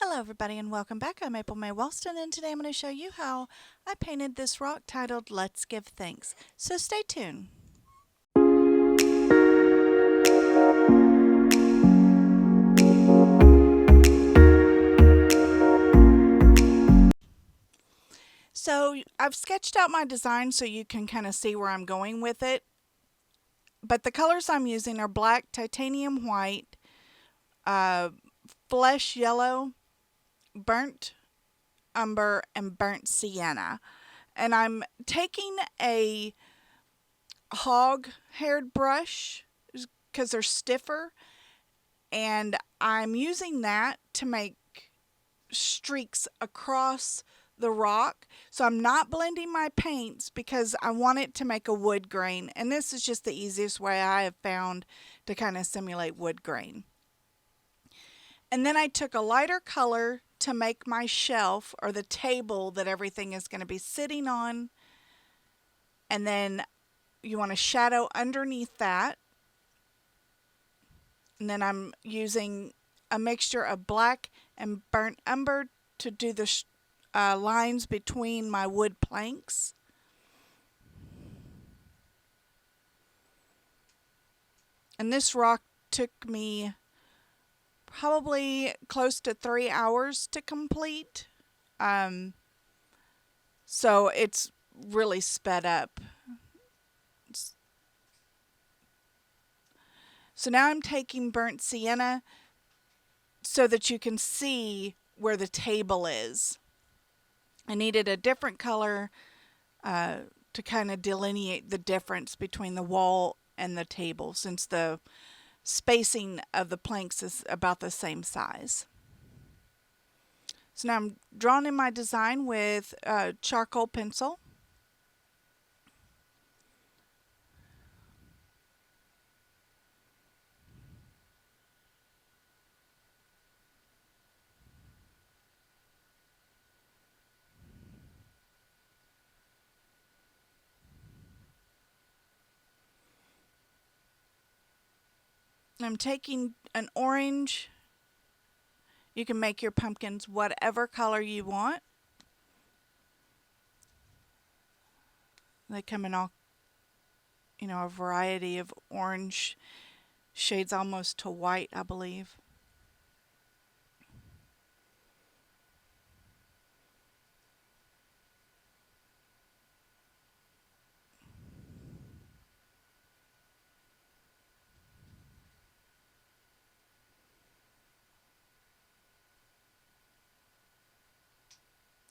Hello everybody and welcome back. I'm April May Walston and today I'm going to show you how I painted this rock titled Let's Give Thanks. So stay tuned. So I've sketched out my design so you can kind of see where I'm going with it. But the colors I'm using are black, titanium white, flesh yellow, burnt umber, and burnt sienna. And I'm taking a hog-haired brush because they're stiffer, and I'm using that to make streaks across the rock. So I'm not blending my paints because I want it to make a wood grain, and this is just the easiest way I have found to kind of simulate wood grain. And then I took a lighter color to make my shelf or the table that everything is going to be sitting on, and then you want a shadow underneath that. And then I'm using a mixture of black and burnt umber to do the lines between my wood planks. And this rock took me probably close to 3 hours to complete. So it's really sped up. So now I'm taking burnt sienna so that you can see where the table is. I needed a different color to kind of delineate the difference between the wall and the table, since the spacing of the planks is about the same size. So now I'm drawing in my design with a charcoal pencil. I'm taking an orange. You can make your pumpkins whatever color you want. They come in all, a variety of orange shades, almost to white, I believe.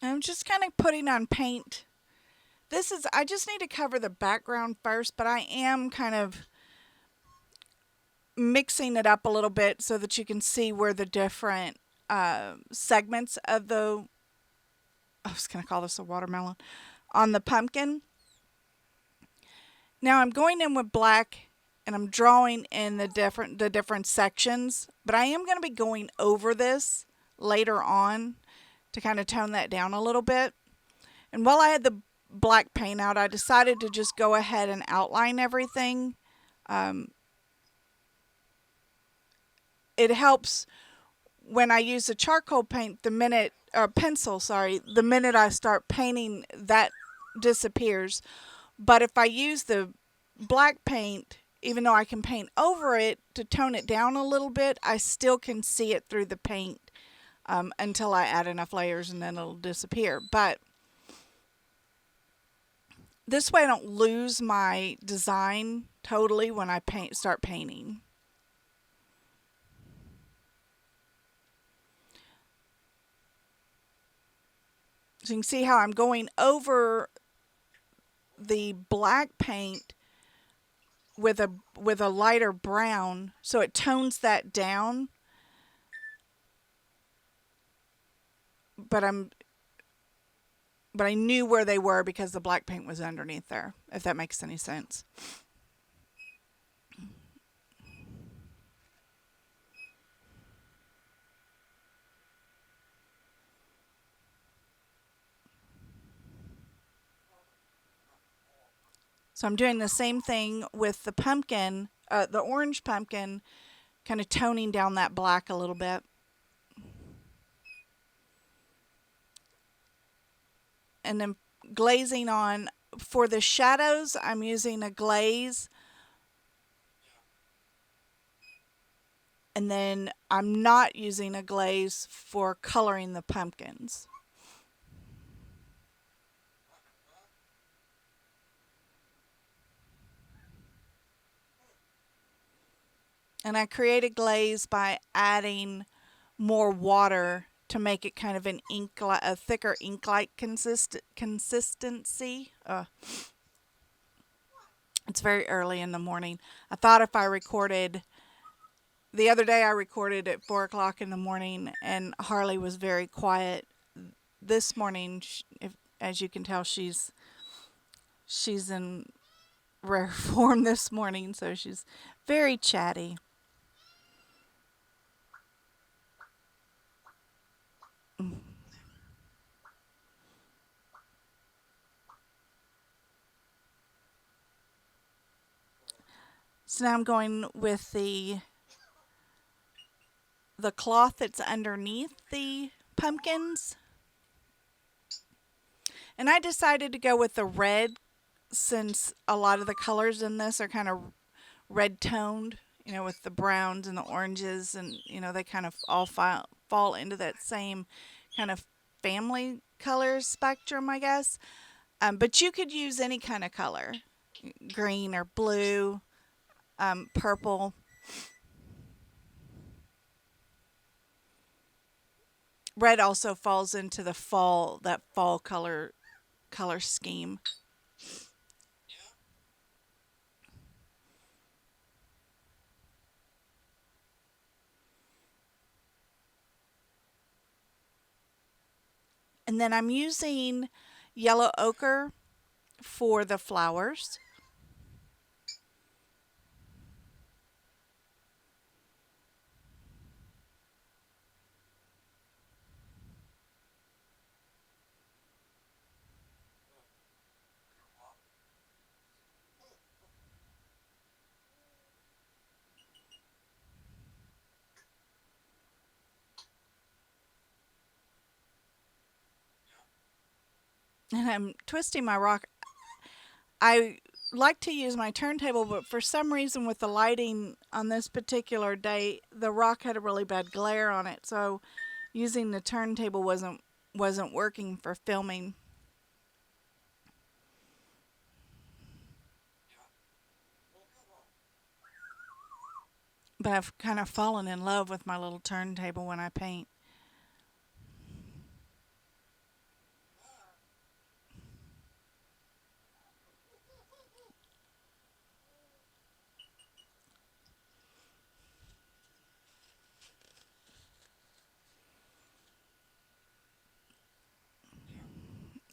I'm just kind of putting on paint. I just need to cover the background first, but I am kind of mixing it up a little bit so that you can see where the different segments of I was going to call this a watermelon, on the pumpkin. Now I'm going in with black and I'm drawing in the different sections, but I am going to be going over this later on to kind of tone that down a little bit. And while I had the black paint out, I decided to just go ahead and outline everything. It helps when I use the charcoal paint, the minute I start painting, that disappears. But if I use the black paint, even though I can paint over it to tone it down a little bit, I still can see it through the paint until I add enough layers, and then it'll disappear. But this way I don't lose my design totally when I start painting. So you can see how I'm going over the black paint with a lighter brown, so it tones that down. But I knew where they were because the black paint was underneath there, if that makes any sense. So I'm doing the same thing with the pumpkin, the orange pumpkin, kind of toning down that black a little bit. and then glazing on. For the shadows, I'm using a glaze, and then I'm not using a glaze for coloring the pumpkins. And I create a glaze by adding more water to make it kind of an ink, a thicker ink-like consistency. It's very early in the morning. I thought if I recorded the other day, I recorded at 4 o'clock in the morning, and Harley was very quiet. This morning, as you can tell, she's in rare form this morning, so she's very chatty. So now I'm going with the cloth that's underneath the pumpkins. And I decided to go with the red since a lot of the colors in this are kind of red toned, with the browns and the oranges, and they kind of all fall into that same kind of family color spectrum, I guess. But you could use any kind of color, green or blue, purple. Red also falls into the that fall color scheme. And then I'm using yellow ochre for the flowers. And I'm twisting my rock. I like to use my turntable, but for some reason with the lighting on this particular day, the rock had a really bad glare on it. So using the turntable wasn't working for filming. But I've kind of fallen in love with my little turntable when I paint.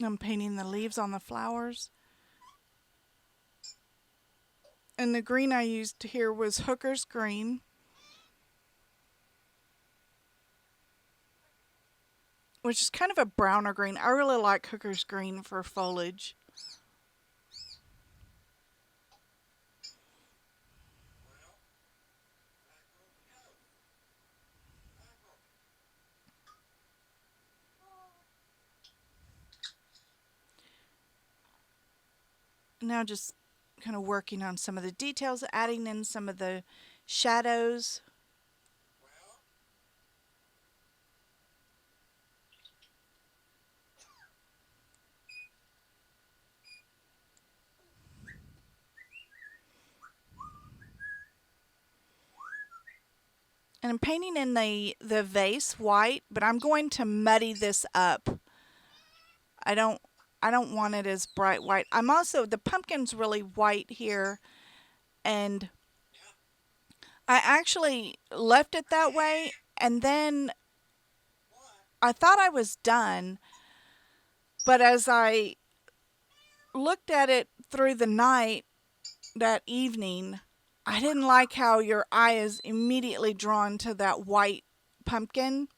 I'm painting the leaves on the flowers. And the green I used here was Hooker's Green, which is kind of a browner green. I really like Hooker's Green for foliage. Now just kind of working on some of the details, adding in some of the shadows. And I'm painting in the vase white, but I'm going to muddy this up. I don't I don't want it as bright white. I'm also, the pumpkin's really white here, and I actually left it that way, and then I thought I was done, but as I looked at it through the night that evening, I didn't like how your eye is immediately drawn to that white pumpkin.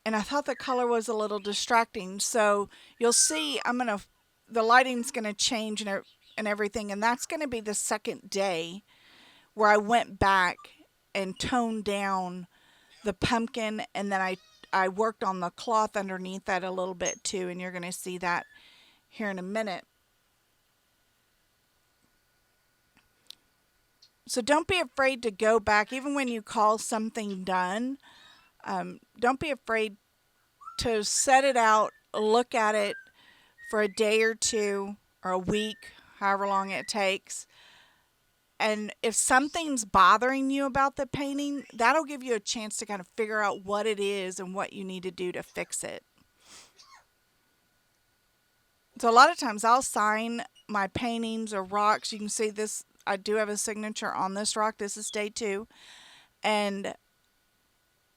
And I thought the color was a little distracting. So you'll see the lighting's going to change and everything. And that's going to be the second day where I went back and toned down the pumpkin. And then I worked on the cloth underneath that a little bit too, and you're going to see that here in a minute. So don't be afraid to go back, even when you call something done. Don't be afraid to set it out, look at it for a day or two or a week, however long it takes. And if something's bothering you about the painting, that'll give you a chance to kind of figure out what it is and what you need to do to fix it. So a lot of times I'll sign my paintings or rocks. You can see this, I do have a signature on this rock. This is day 2.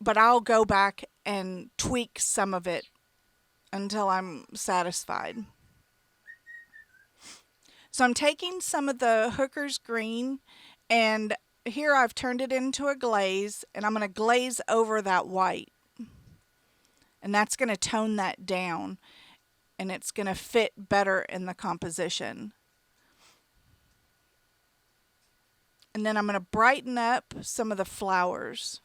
But I'll go back and tweak some of it until I'm satisfied. So I'm taking some of the Hooker's green, and here I've turned it into a glaze, and I'm going to glaze over that white. And that's going to tone that down, and it's going to fit better in the composition. And then I'm going to brighten up some of the flowers.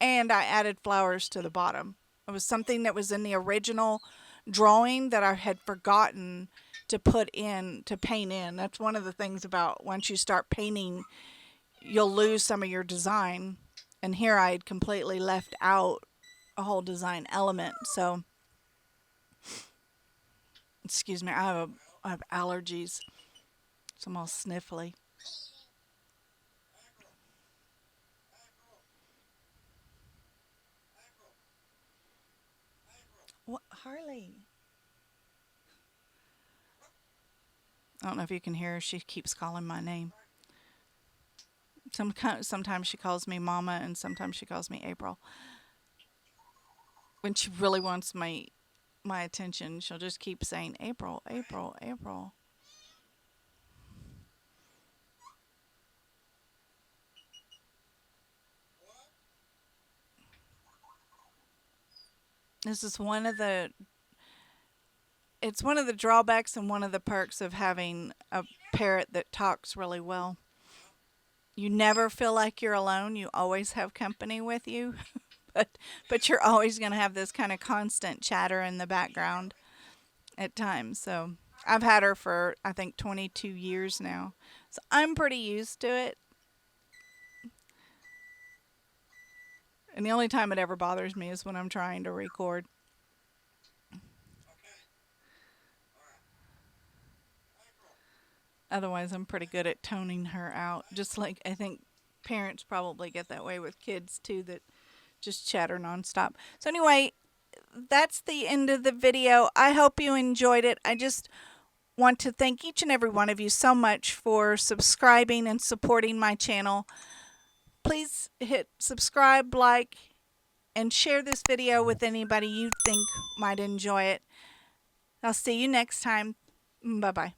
And I added flowers to the bottom. It was something that was in the original drawing that I had forgotten to put in, to paint in. That's one of the things about once you start painting, you'll lose some of your design. And here I had completely left out a whole design element. So, excuse me, I have allergies. So I'm all sniffly. What, Harley? I don't know if you can hear her. She keeps calling my name. Sometimes she calls me Mama, and sometimes she calls me April. When she really wants my attention, she'll just keep saying April, April, April. This is it's one of the drawbacks and one of the perks of having a parrot that talks really well. You never feel like you're alone. You always have company with you. but you're always going to have this kind of constant chatter in the background at times. So I've had her for, I think, 22 years now. So I'm pretty used to it. And the only time it ever bothers me is when I'm trying to record. Otherwise, I'm pretty good at toning her out. Just like I think parents probably get that way with kids too, that just chatter nonstop. So anyway, that's the end of the video. I hope you enjoyed it. I just want to thank each and every one of you so much for subscribing and supporting my channel. Please hit subscribe, like, and share this video with anybody you think might enjoy it. I'll see you next time. Bye-bye.